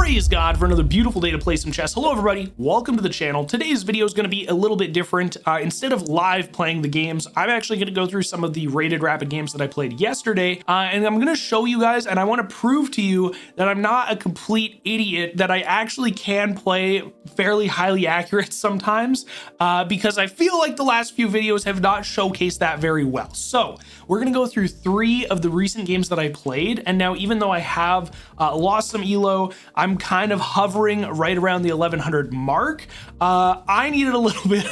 Praise God for another beautiful day to play some chess. Hello everybody, welcome to the channel. Today's video is going to be a little bit different. Instead of live playing the games, I'm actually going to go through some of the rated rapid games that I played yesterday, and I'm going to show you guys, and I want to prove to you that I'm not a complete idiot, that I actually can play fairly highly accurate sometimes, because I feel like the last few videos have not showcased that very well. So we're going to go through 3 of the recent games that I played, and now even though I have lost some elo, I'm kind of hovering right around the 1100 mark. I needed a little bit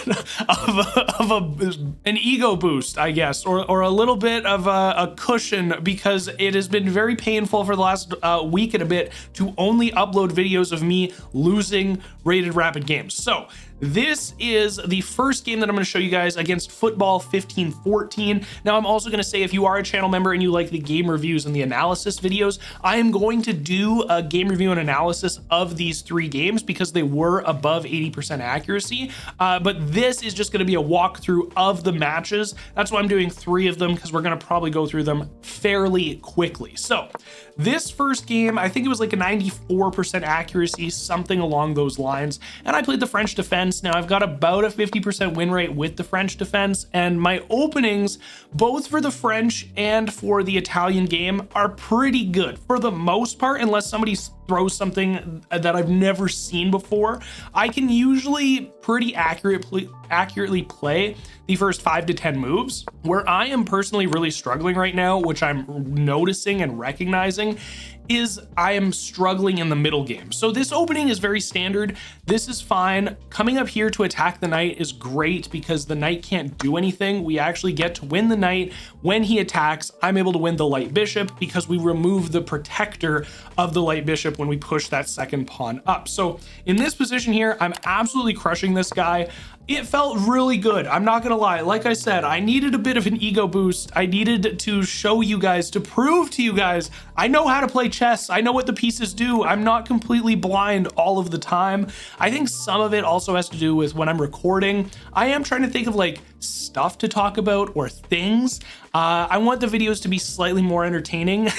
of an ego boost, I guess, or a little bit of a cushion, because it has been very painful for the last week and a bit to only upload videos of me losing rated rapid games. So this is the first game that I'm going to show you guys against Football 1514. Now, I'm also going to say, if you are a channel member and you like the game reviews and the analysis videos, I am going to do a game review and analysis of these 3 games because they were above 80% accuracy. But this is just going to be a walkthrough of the matches. That's why I'm doing 3 of them, because we're going to probably go through them fairly quickly. So this first game, I think it was like a 94% accuracy, something along those lines. And I played the French defense. Now I've got about a 50% win rate with the French defense, and my openings, both for the French and for the Italian game, are pretty good for the most part, unless somebody throws something that I've never seen before. I can usually pretty accurately play the first 5 to 10 moves. Where I am personally really struggling right now, which I'm noticing and recognizing, is I am struggling in the middle game. So this opening is very standard. This is fine. Coming up here to attack the knight is great because the knight can't do anything. We actually get to win the knight. When he attacks, I'm able to win the light bishop because we remove the protector of the light bishop when we push that second pawn up. So in this position here, I'm absolutely crushing this guy. It felt really good. I'm not gonna lie. Like I said, I needed a bit of an ego boost. I needed to show you guys, to prove to you guys, I know how to play chess. I know what the pieces do. I'm not completely blind all of the time. I think some of it also has to do with when I'm recording. I am trying to think of like stuff to talk about or things. I want the videos to be slightly more entertaining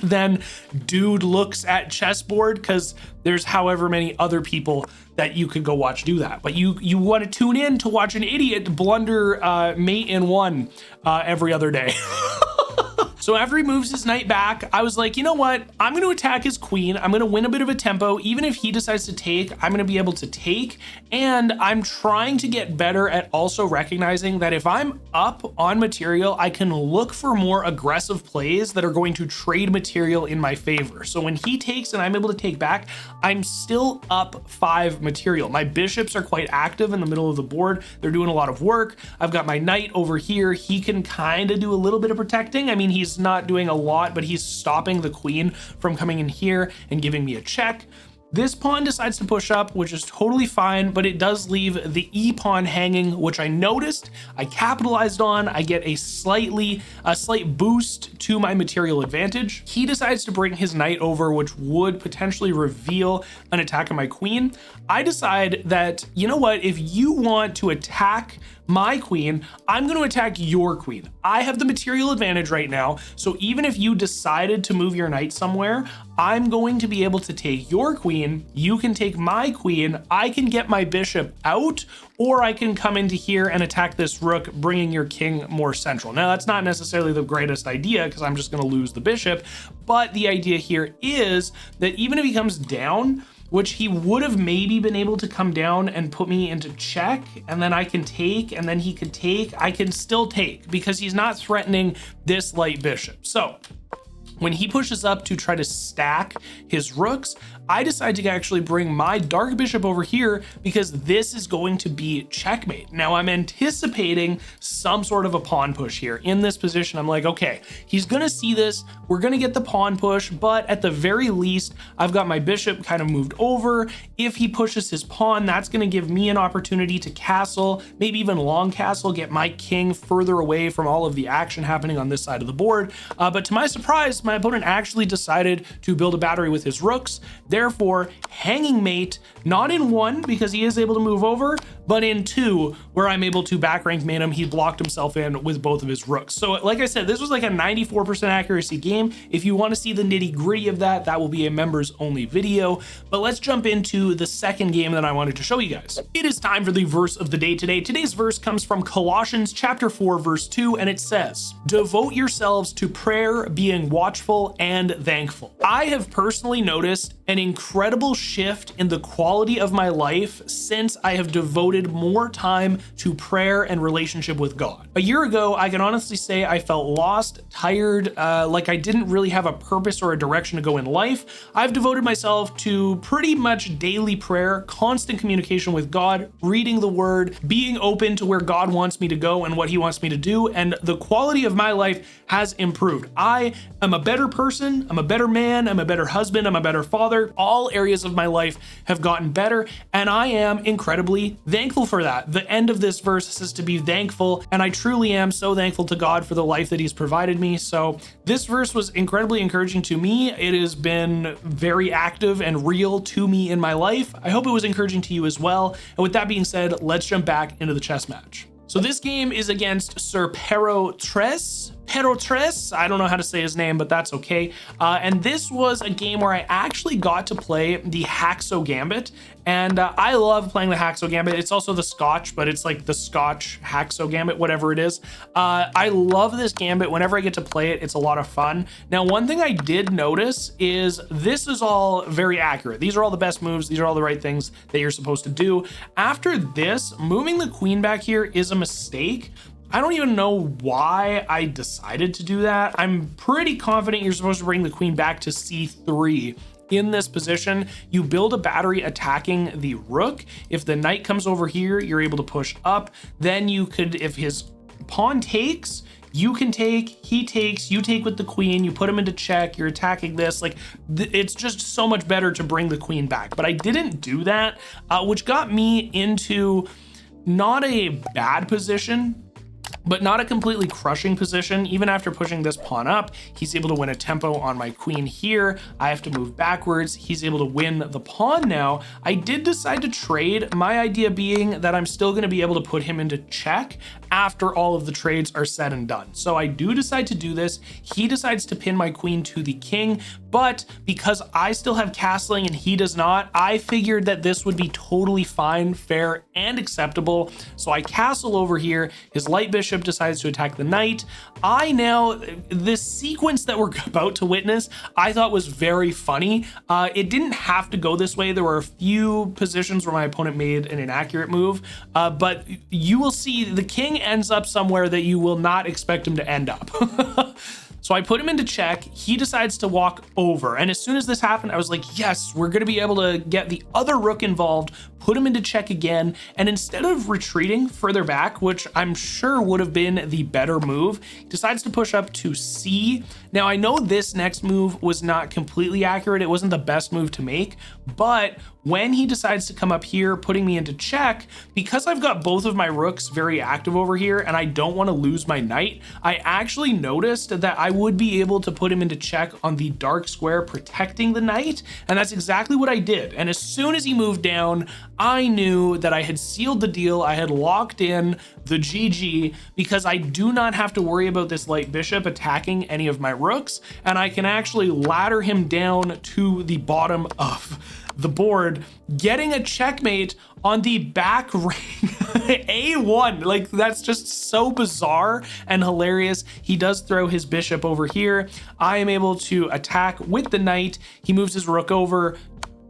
than dude looks at chessboard, because there's however many other people that you could go watch do that. But you want to tune in to watch an idiot blunder mate in 1 every other day. So after he moves his knight back, I was like, you know what? I'm going to attack his queen. I'm going to win a bit of a tempo. Even if he decides to take, I'm going to be able to take. And I'm trying to get better at also recognizing that if I'm up on material, I can look for more aggressive plays that are going to trade material in my favor. So when he takes and I'm able to take back, I'm still up 5 material. My bishops are quite active in the middle of the board. They're doing a lot of work. I've got my knight over here. He can kind of do a little bit of protecting. I mean, he's not doing a lot, but he's stopping the queen from coming in here and giving me a check. This pawn decides to push up, which is totally fine, but it does leave the e pawn hanging, which I noticed, I capitalized on. I get a slight boost to my material advantage. He decides to bring his knight over, which would potentially reveal an attack on my queen. I decide that, you know what, if you want to attack my queen, I'm going to attack your queen. I have the material advantage right now, so even if you decided to move your knight somewhere, I'm going to be able to take your queen, you can take my queen, I can get my bishop out, or I can come into here and attack this rook, bringing your king more central. Now, that's not necessarily the greatest idea because I'm just going to lose the bishop, but the idea here is that even if he comes down, which he would have maybe been able to come down and put me into check, and then I can take, and then he could take, I can still take because he's not threatening this light bishop. So when he pushes up to try to stack his rooks, I decide to actually bring my dark bishop over here because this is going to be checkmate. Now I'm anticipating some sort of a pawn push here. In this position, I'm like, okay, he's gonna see this, we're gonna get the pawn push, but at the very least, I've got my bishop kind of moved over. If he pushes his pawn, that's gonna give me an opportunity to castle, maybe even long castle, get my king further away from all of the action happening on this side of the board. But to my surprise, my opponent actually decided to build a battery with his rooks. Therefore, hanging mate, not in 1 because he is able to move over, but in 2 where I'm able to back rank mate him. He blocked himself in with both of his rooks. So like I said, this was like a 94% accuracy game. If you want to see the nitty gritty of that, that will be a members only video. But let's jump into the second game that I wanted to show you guys. It is time for the verse of the day today. Today's verse comes from Colossians chapter 4, verse 2, and it says, "Devote yourselves to prayer, being watchful and thankful." I have personally noticed an incredible shift in the quality of my life since I have devoted more time to prayer and relationship with God. A year ago, I can honestly say I felt lost, tired, like I didn't really have a purpose or a direction to go in life. I've devoted myself to pretty much daily prayer, constant communication with God, reading the word, being open to where God wants me to go and what he wants me to do, and the quality of my life has improved. I am a better person, I'm a better man, I'm a better husband, I'm a better father. All areas of my life have gotten better, and I am incredibly thankful for that. The end of this verse says to be thankful, and I truly am so thankful to God for the life that he's provided me. So this verse was incredibly encouraging to me. It has been very active and real to me in my life. I hope it was encouraging to you as well. And with that being said, let's jump back into the chess match. So this game is against Sir Pero Tres. I don't know how to say his name, but that's okay. And this was a game where I actually got to play the Haxo Gambit. And I love playing the Haxo Gambit. It's also the Scotch, but it's like the Scotch Haxo Gambit, whatever it is. I love this Gambit. Whenever I get to play it, it's a lot of fun. Now, one thing I did notice is this is all very accurate. These are all the best moves. These are all the right things that you're supposed to do. After this, moving the queen back here is a mistake. I don't even know why I decided to do that. I'm pretty confident you're supposed to bring the queen back to c3. In this position, you build a battery attacking the rook. If the knight comes over here, you're able to push up. Then you could, if his pawn takes, you can take, he takes, you take with the queen, you put him into check, you're attacking this. Like, it's just so much better to bring the queen back. But I didn't do that, which got me into not a bad position, but not a completely crushing position. Even after pushing this pawn up, he's able to win a tempo on my queen here. I have to move backwards. He's able to win the pawn now. I did decide to trade, my idea being that I'm still going to be able to put him into check after all of the trades are said and done. So I do decide to do this. He decides to pin my queen to the king, but because I still have castling and he does not, I figured that this would be totally fine, fair, and acceptable. So I castle over here. His light bishop decides to attack the knight. This sequence that we're about to witness, I thought was very funny. It didn't have to go this way. There were a few positions where my opponent made an inaccurate move, but you will see the king ends up somewhere that you will not expect him to end up. So I put him into check. He decides to walk over. And as soon as this happened, I was like, yes, we're going to be able to get the other rook involved, put him into check again. And instead of retreating further back, which I'm sure would have been the better move, he decides to push up to C. Now, I know this next move was not completely accurate. It wasn't the best move to make, but when he decides to come up here, putting me into check, because I've got both of my rooks very active over here and I don't want to lose my knight, I actually noticed that I would be able to put him into check on the dark square, protecting the knight. And that's exactly what I did. And as soon as he moved down, I knew that I had sealed the deal. I had locked in the GG because I do not have to worry about this light bishop attacking any of my rooks. And I can actually ladder him down to the bottom of the board, getting a checkmate on the back rank A1. Like, that's just so bizarre and hilarious. He does throw his bishop over here. I am able to attack with the knight. He moves his rook over,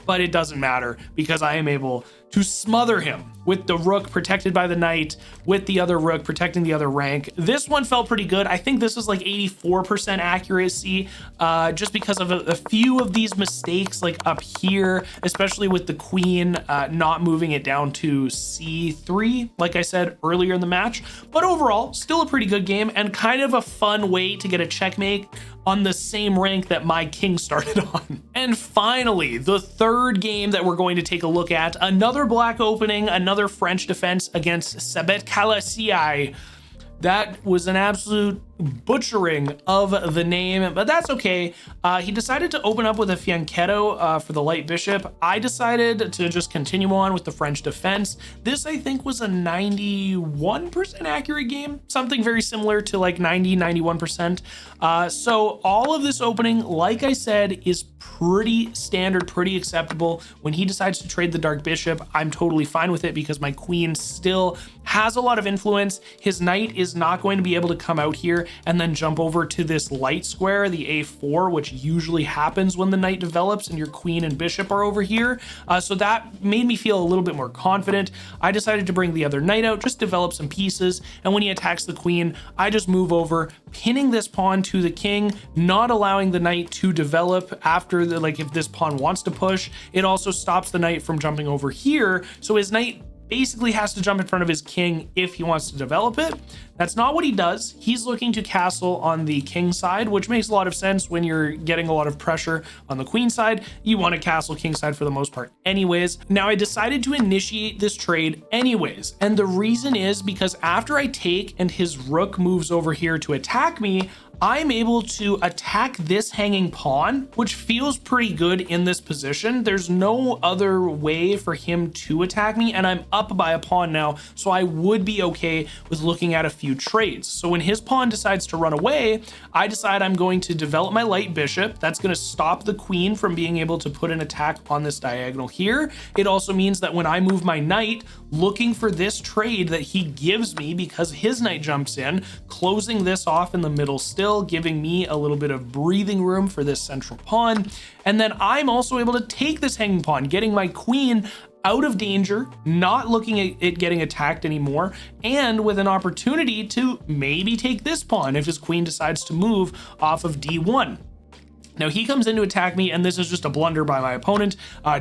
but it doesn't matter because I am able to smother him with the rook protected by the knight, with the other rook protecting the other rank. This one felt pretty good. I think this was like 84% accuracy, just because of a few of these mistakes, like up here, especially with the queen not moving it down to C3, like I said earlier in the match. But overall, still a pretty good game and kind of a fun way to get a checkmate on the same rank that my king started on. And finally, the third game that we're going to take a look at, another black opening, another French defense against Sabet Kalasii. That was an absolute butchering of the name, but that's okay. He decided to open up with a fianchetto for the light bishop. I decided to just continue on with the French defense. This, I think, was a 91% accurate game, something very similar to like 91%. So all of this opening, like I said, is pretty standard, pretty acceptable. When he decides to trade the dark bishop, I'm totally fine with it because my queen still has a lot of influence. His knight is not going to be able to come out here and then jump over to this light square, the a4, which usually happens when the knight develops and your queen and bishop are over here. So that made me feel a little bit more confident. I decided to bring the other knight out, just develop some pieces, and when he attacks the queen, I just move over, pinning this pawn to the king, not allowing the knight to develop after the, like if this pawn wants to push. It also stops the knight from jumping over here, so his knight basically has to jump in front of his king if he wants to develop it. That's not what he does. He's looking to castle on the king side, which makes a lot of sense when you're getting a lot of pressure on the queen side. You want to castle king side for the most part anyways. Now I decided to initiate this trade anyways, and the reason is because after I take and his rook moves over here to attack me, I'm able to attack this hanging pawn, which feels pretty good in this position. There's no other way for him to attack me, and I'm up by a pawn now, so I would be okay with looking at a few trades. So when his pawn decides to run away, I decide I'm going to develop my light bishop. That's going to stop the queen from being able to put an attack on this diagonal here. It also means that when I move my knight, looking for this trade that he gives me because his knight jumps in, closing this off in the middle still, giving me a little bit of breathing room for this central pawn. And then I'm also able to take this hanging pawn, getting my queen out of danger, not looking at it getting attacked anymore, and with an opportunity to maybe take this pawn if his queen decides to move off of d1. Now he comes in to attack me, and this is just a blunder by my opponent.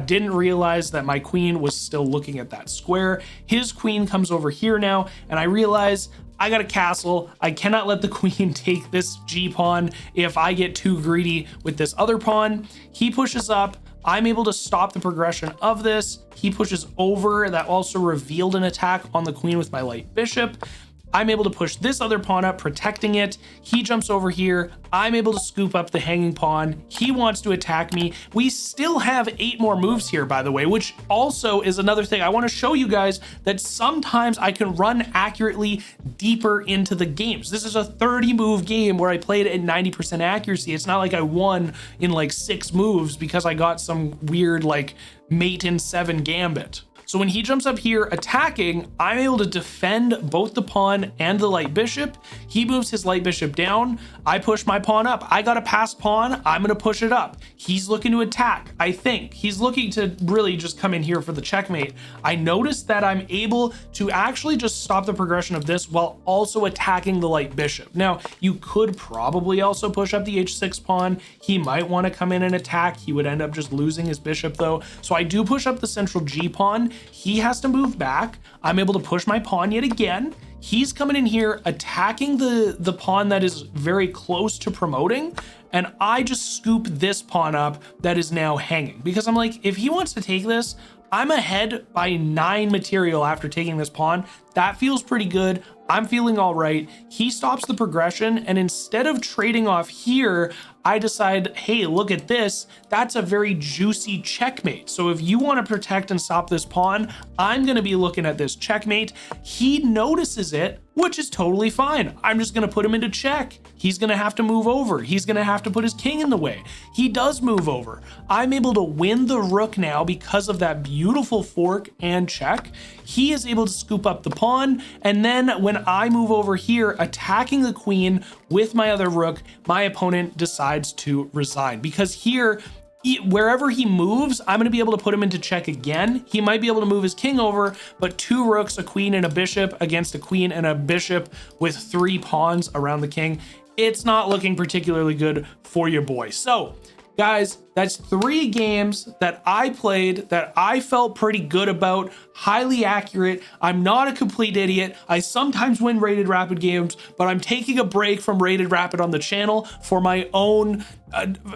Didn't realize that my queen was still looking at that square. His queen comes over here now, and I realize I got a castle. I cannot let the queen take this G pawn if I get too greedy with this other pawn. He pushes up. I'm able to stop the progression of this. He pushes over. That also revealed an attack on the queen with my light bishop. I'm able to push this other pawn up, protecting it. He jumps over here. I'm able to scoop up the hanging pawn. He wants to attack me. We still have 8 more moves here, by the way, which also is another thing. I want to show you guys that sometimes I can run accurately deeper into the games. This is a 30 move game where I played at 90% accuracy. It's not like I won in like 6 moves because I got some weird like mate in 7 gambit. So when he jumps up here attacking, I'm able to defend both the pawn and the light bishop. He moves his light bishop down. I push my pawn up. I got a passed pawn. I'm going to push it up. He's looking to attack. I think he's looking to really just come in here for the checkmate. I noticed that I'm able to actually just stop the progression of this while also attacking the light bishop. Now, you could probably also push up the h6 pawn. He might want to come in and attack. He would end up just losing his bishop though. So I do push up the central G pawn. He has to move back. I'm able to push my pawn yet again. He's coming in here attacking the pawn that is very close to promoting, and I just scoop this pawn up that is now hanging because I'm like, if he wants to take this, I'm ahead by 9 material after taking this pawn. That feels pretty good. I'm feeling all right. He stops the progression, and instead of trading off here, I decide, hey, look at this. That's a very juicy checkmate. So if you want to protect and stop this pawn, I'm going to be looking at this checkmate. He notices it, which is totally fine. I'm just going to put him into check. He's going to have to move over. He's going to have to put his king in the way. He does move over. I'm able to win the rook now because of that beautiful fork and check. He is able to scoop up the pawn, and then when I move over here attacking the queen with my other rook, my opponent decides to resign because here, wherever he moves, I'm going to be able to put him into check again. He might be able to move his king over, but 2 rooks, a queen, and a bishop against a queen and a bishop with 3 pawns around the king. It's not looking particularly good for your boy. So guys, that's 3 games that I played that I felt pretty good about, highly accurate. I'm not a complete idiot. I sometimes win Rated Rapid games, but I'm taking a break from Rated Rapid on the channel for my own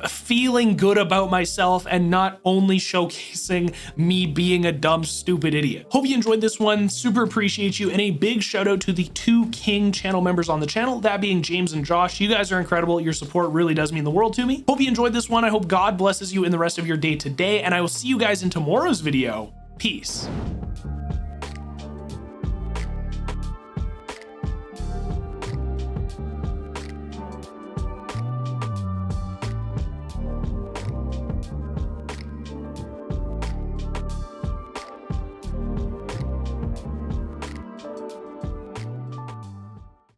feeling good about myself and not only showcasing me being a dumb, stupid idiot. Hope you enjoyed this one. Super appreciate you. And a big shout out to the 2 King channel members on the channel, that being James and Josh. You guys are incredible. Your support really does mean the world to me. Hope you enjoyed this one. I hope God blesses you in the rest of your day today, and I will see you guys in tomorrow's video. Peace.